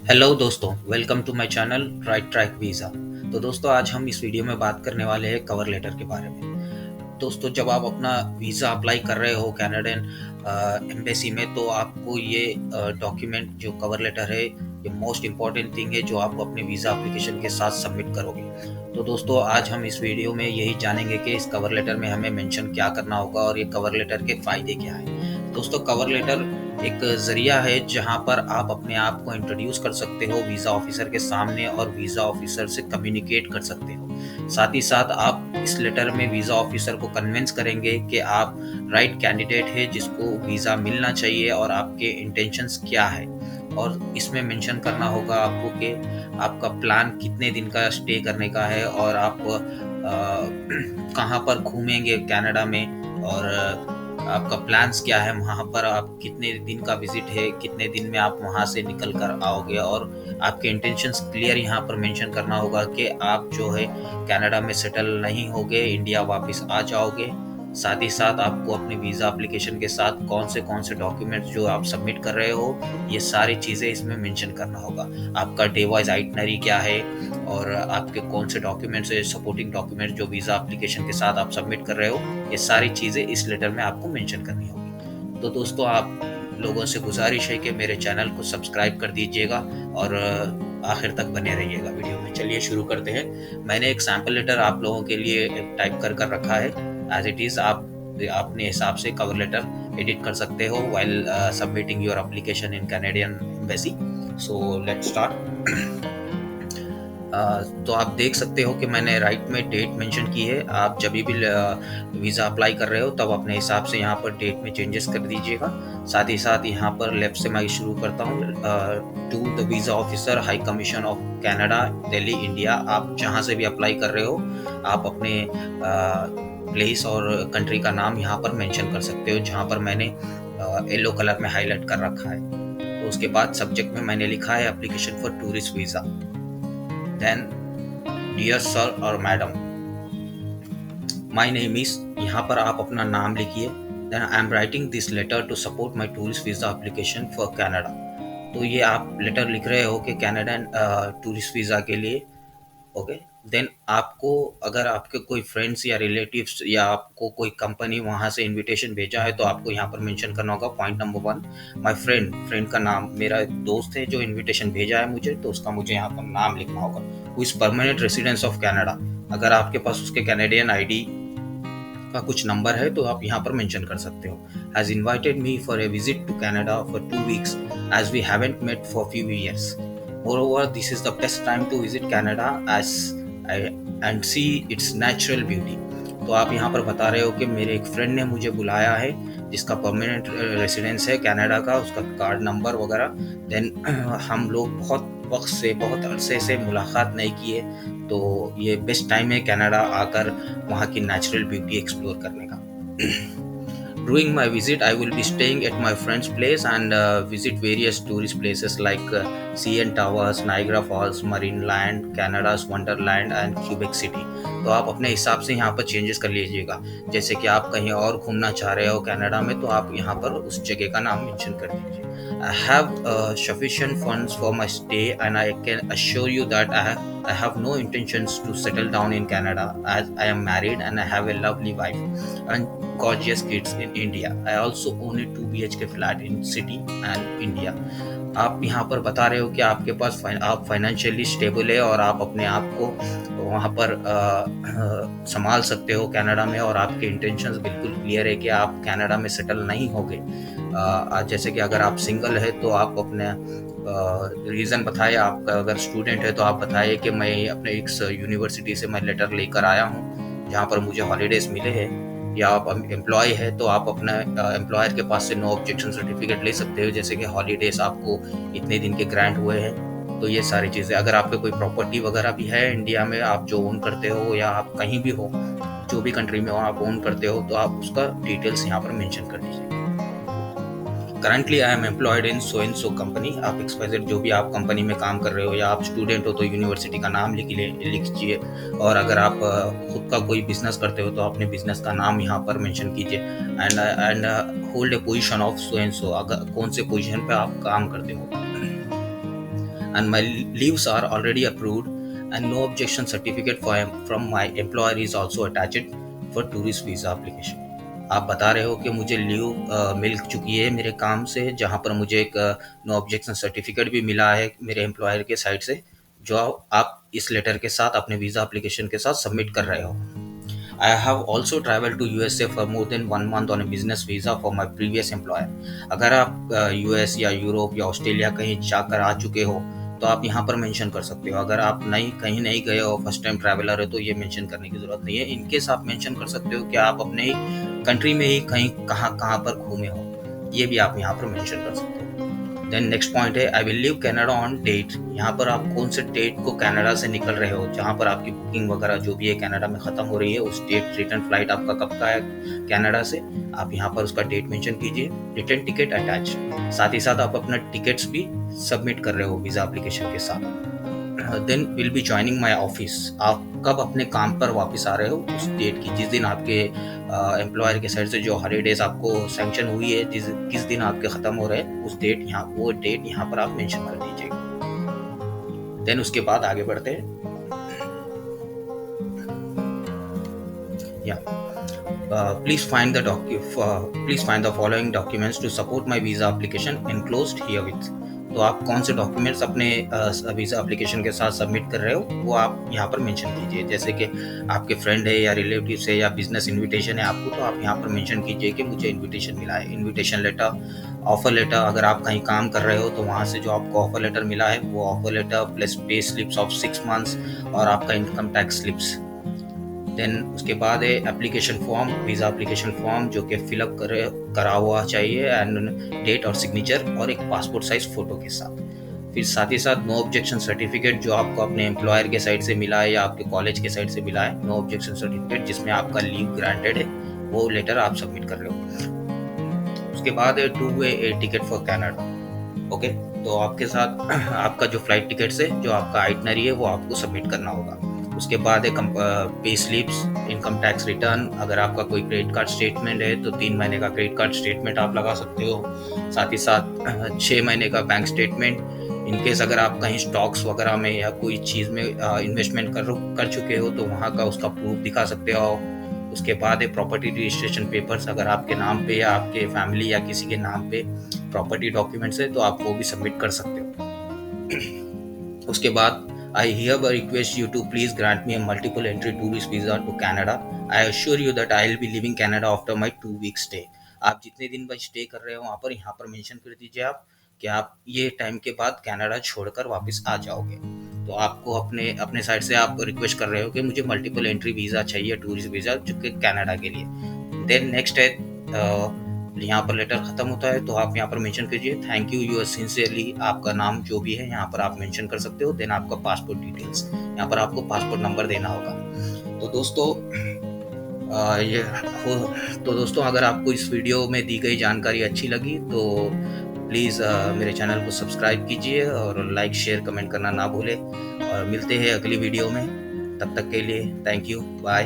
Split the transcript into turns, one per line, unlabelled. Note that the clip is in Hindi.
हेलो दोस्तों, welcome to my channel right track visa. तो दोस्तों, आज हम इस वीडियो में बात करने वाले हैं कवर लेटर के बारे में। दोस्तों, जब आप अपना वीज़ा अप्लाई कर रहे हो कैनेडियन एम्बेसी में, तो आपको ये डॉक्यूमेंट जो कवर लेटर है, ये मोस्ट इम्पॉर्टेंट थिंग है जो आप अपने वीज़ा एप्लीकेशन के साथ सबमिट करोगे। तो दोस्तों, आज हम इस वीडियो में यही जानेंगे कि इस कवर लेटर में हमें मेंशन क्या करना होगा और ये कवर लेटर के फ़ायदे क्या हैं। दोस्तों, कवर लेटर एक ज़रिया है जहाँ पर आप अपने आप को इंट्रोड्यूस कर सकते हो वीज़ा ऑफ़िसर के सामने और वीज़ा ऑफ़िसर से कम्युनिकेट कर सकते हो। साथ ही साथ आप इस लेटर में वीज़ा ऑफ़िसर को कन्विंस करेंगे कि आप राइट कैंडिडेट है जिसको वीज़ा मिलना चाहिए और आपके इंटेंशंस क्या है। और इसमें मेंशन करना होगा आपको कि आपका प्लान कितने दिन का स्टे करने का है और आप कहाँ पर घूमेंगे कनाडा में, और आपका प्लान्स क्या है, वहाँ पर आप कितने दिन का विज़िट है, कितने दिन में आप वहाँ से निकल कर आओगे, और आपके इंटेंशंस क्लियर यहाँ पर मेंशन करना होगा कि आप जो है कनाडा में सेटल नहीं होगे, इंडिया वापस आ जाओगे। साथ ही साथ आपको अपनी वीज़ा एप्लीकेशन के साथ कौन से डॉक्यूमेंट्स जो आप सबमिट कर रहे हो, ये सारी चीज़ें इसमें मेंशन करना होगा। आपका डे वाइज़ आइटिनरी क्या है और आपके कौन से डॉक्यूमेंट्स है, सपोर्टिंग डॉक्यूमेंट्स जो वीज़ा एप्लीकेशन के साथ आप सबमिट कर रहे हो, ये सारी चीज़ें इस लेटर में आपको मेंशन करनी होगी। तो दोस्तों, आप लोगों से गुजारिश है कि मेरे चैनल को सब्सक्राइब कर दीजिएगा और आखिर तक बने रहिएगा वीडियो में। चलिए शुरू करते हैं। मैंने एक सैम्पल लेटर आप लोगों के लिए टाइप कर रखा है एज़ इट इज़। आप अपने हिसाब से कवर लेटर एडिट कर सकते हो while submitting your application in Canadian embassy. So let's start. तो आप देख सकते हो कि मैंने राइट में डेट मेंशन की है। आप जब भी वीज़ा अप्लाई कर रहे हो तब अपने हिसाब से यहाँ पर डेट में चेंजेस कर दीजिएगा। साथ ही साथ यहाँ पर लेफ्ट से मैं शुरू करता हूँ। To the visa officer, high commission of Canada, Delhi, India. आप जहाँ से भी अप्लाई कर रहे हो, आप अपने प्लेस और कंट्री का नाम यहाँ पर मेंशन कर सकते हो, जहाँ पर मैंने येलो कलर में हाईलाइट कर रखा है। तो उसके बाद सब्जेक्ट में मैंने लिखा है application for tourist visa. Then dear sir और मैडम, माय नेम इज, यहाँ पर आप अपना नाम लिखिए। Then I am writing this letter to support my tourist visa application for Canada. तो ये आप लेटर लिख रहे हो कि कैनेडियन टूरिस्ट वीज़ा के लिए। ओके। देन आपको, अगर आपके कोई फ्रेंड्स या रिलेटिव्स या आपको कोई कंपनी वहाँ से इनविटेशन भेजा है, तो आपको यहाँ पर मेंशन करना होगा point number 1, my friend. Friend का नाम, मेरा एक दोस्त है जो इनविटेशन भेजा है मुझे, तो उसका मुझे यहाँ पर नाम लिखना होगा। Who is permanent residence of Canada. अगर आपके पास उसके कैनेडियन आईडी का कुछ नंबर है तो आप यहाँ पर मेंशन कर सकते हो। Has invited me for a visit to Canada for 2 weeks as we haven't met for few years. Moreover, this is the best time to visit Canada as I and see its natural beauty. तो आप यहाँ पर बता रहे हो कि मेरे एक फ्रेंड ने मुझे बुलाया है जिसका परमानेंट रेसिडेंस है कनाडा का, उसका कार्ड नंबर वगैरह। देन हम लोग बहुत वक्त से, बहुत अरसे से मुलाकात नहीं किए, तो ये बेस्ट टाइम है कनाडा आकर वहाँ की नेचुरल ब्यूटी एक्सप्लोर करने का। During my visit, I will be staying at my friend's place and visit various tourist places like CN Towers, Niagara Falls, Marineland, Canada's Wonderland and Quebec City. तो आप अपने हिसाब से यहाँ पर चेंजेस कर लीजिएगा। जैसे कि आप कहीं और घूमना चाह रहे हो कनाडा में, तो आप यहाँ पर उस जगह का नाम मेंशन कर दीजिए। I have sufficient funds for my stay and I can assure you that I have no intentions to settle down in Canada, as I am married and I have a lovely wife and gorgeous kids in India. I also own a 2 BHK flat in city and India. आप यहाँ पर बता रहे हो कि आपके पास आप फाइनेंशियली स्टेबल है और आप अपने आप को वहाँ पर संभाल सकते हो कनाडा में, और आपके इंटेंशंस बिल्कुल क्लियर है कि आप कनाडा में सेटल नहीं होगे। जैसे कि अगर आप सिंगल है तो आप अपने रीज़न बताइए। आप अगर स्टूडेंट है तो आप बताइए कि मैं अपने एक यूनिवर्सिटी से मैं लेटर लेकर आया हूँ जहाँ पर मुझे हॉलीडेज़ मिले हैं। या आप एम्प्लॉय है तो आप अपना एम्प्लॉयर के पास से नो ऑब्जेक्शन सर्टिफिकेट ले सकते हो, जैसे कि हॉलीडेज़ आपको इतने दिन के ग्रांट हुए हैं। तो ये सारी चीज़ें, अगर आपके कोई प्रॉपर्टी वगैरह भी है इंडिया में, आप जो ओन करते हो या आप कहीं भी हो, जो भी कंट्री में हो आप ओन करते हो, तो आप उसका डिटेल्स यहाँ पर मेंशन कर दीजिए। Currently I am employed in so and so company. आप एक्सपाइजेड जो भी आप कंपनी में काम कर रहे हो, या आप स्टूडेंट हो तो यूनिवर्सिटी का नाम लिखिए। और अगर आप खुद का कोई बिजनेस करते हो तो अपने बिजनेस का नाम यहाँ पर मेंशन कीजिए। And hold a position of so and so, अगर कौन से पोजीशन पे आप काम करते हो। and my leaves are already approved and no objection certificate from my employer is also attached for tourist visa application. आप बता रहे हो कि मुझे लीव मिल चुकी है मेरे काम से, जहाँ पर मुझे एक नो ऑब्जेक्शन सर्टिफिकेट भी मिला है मेरे एम्प्लॉयर के साइड से, जो आप इस लेटर के साथ अपने वीज़ा एप्लीकेशन के साथ सबमिट कर रहे हो। I have also traveled to USA for more than 1 month on a business visa for my previous employer. अगर आप यूएस या यूरोप या ऑस्ट्रेलिया कहीं जाकर आ चुके हो तो आप यहाँ पर मेंशन कर सकते हो। अगर आप कहीं नहीं गए हो, फर्स्ट टाइम ट्रैवलर है, तो ये मेंशन करने की ज़रूरत नहीं है। इनकेस आप मेंशन कर सकते हो कि आप अपने कंट्री में ही कहीं कहाँ पर घूमे हो, ये भी आप यहाँ पर मेंशन कर सकते हो। देन नेक्स्ट पॉइंट है I will leave Canada on date. यहाँ पर आप कौन से डेट को कनाडा से निकल रहे हो, जहाँ पर आपकी बुकिंग वगैरह जो भी है कनाडा में ख़त्म हो रही है, उस डेट रिटर्न फ्लाइट आपका कब का है कनाडा से, आप यहाँ पर उसका डेट मेंशन कीजिए। रिटर्न टिकट अटैच, साथ ही साथ आप अपना टिकट्स भी सबमिट कर रहे हो वीज़ा एप्लीकेशन के साथ। Then will be joining my office, आप कब अपने काम पर वापस आ रहे हो उस डेट की, जिस दिन आपके एम्प्लॉयर के साइड से जो हॉलीडेज आपको सैंक्शन हुई है, किस दिन आपके ख़त्म हो रहे हैं, उस डेट वो डेट यहाँ पर आप मेंशन कर दीजिएगा। देन उसके बाद आगे बढ़ते हैं। Please find the following documents to support my visa application enclosed herewith. तो आप कौन से डॉक्यूमेंट्स अपने वीज़ा एप्लीकेशन के साथ सबमिट कर रहे हो वो आप यहाँ पर मेंशन कीजिए। जैसे कि आपके फ्रेंड है या रिलेटिव्स है या बिजनेस इनविटेशन है आपको, तो आप यहाँ पर मेंशन कीजिए कि मुझे इनविटेशन मिला है। इनविटेशन लेटर, ऑफर लेटर, अगर आप कहीं काम कर रहे हो तो वहाँ से जो आपको ऑफर लेटर मिला है वो offer letter plus pay slips of 6 months और आपका इनकम टैक्स स्लिप्स। देन उसके बाद है application form, visa application form जो कि फिलअप करा हुआ चाहिए एंड डेट और सिग्नेचर और एक पासपोर्ट साइज फ़ोटो के साथ। फिर साथ ही साथ नो ऑब्जेक्शन सर्टिफिकेट जो आपको अपने एम्प्लॉयर के साइड से मिला है या आपके कॉलेज के साइड से मिला है, नो ऑब्जेक्शन सर्टिफिकेट जिसमें आपका लीव ग्रांटेड है, वो लेटर आप सबमिट कर रहे हो। उसके बाद है 2 way air ticket for Canada. Okay, तो आपके साथ आपका जो फ्लाइट टिकट्स है, जो आपका आइटनरी है, वो आपको सबमिट करना होगा। उसके बाद है pay slips, income tax return, अगर आपका कोई क्रेडिट कार्ड स्टेटमेंट है तो 3 महीने का क्रेडिट कार्ड स्टेटमेंट आप लगा सकते हो। साथ ही साथ 6 महीने का बैंक स्टेटमेंट। इनकेस अगर आप कहीं स्टॉक्स वगैरह में या कोई चीज़ में इन्वेस्टमेंट कर चुके हो तो वहाँ का उसका प्रूफ दिखा सकते हो। उसके बाद है प्रॉपर्टी रजिस्ट्रेशन पेपर्स, अगर आपके नाम पे या आपके फैमिली या किसी के नाम पे प्रॉपर्टी डॉक्यूमेंट्स है तो आप वो भी सबमिट कर सकते हो। उसके बाद I hereby request you to please grant me a multiple entry tourist visa to Canada. I assure you that I will be leaving Canada after my 2 week stay. आप जितने दिन बाद स्टे कर रहे हो वहाँ पर यहाँ पर मेंशन कर दीजिए आप कि आप ये टाइम के बाद कनाडा छोड़कर वापस आ जाओगे। तो आपको अपने साइड से आप रिक्वेस्ट कर रहे हो कि मुझे मल्टीपल एंट्री वीज़ा चाहिए, टूरिस्ट वीज़ा, जो कि कनाडा के लिए। देन नेक्स्ट है यहाँ पर लेटर ख़त्म होता है तो आप यहाँ पर मेंशन कीजिए थैंक यू यूर सिंसियरली, आपका नाम जो भी है यहाँ पर आप मेंशन कर सकते हो। देन आपका पासपोर्ट डिटेल्स, यहाँ पर आपको पासपोर्ट नंबर देना होगा। तो दोस्तों अगर आपको इस वीडियो में दी गई जानकारी अच्छी लगी तो प्लीज़ मेरे चैनल को सब्सक्राइब कीजिए और लाइक शेयर कमेंट करना ना भूलें। और मिलते हैं अगली वीडियो में, तब तक के लिए थैंक यू, बाय।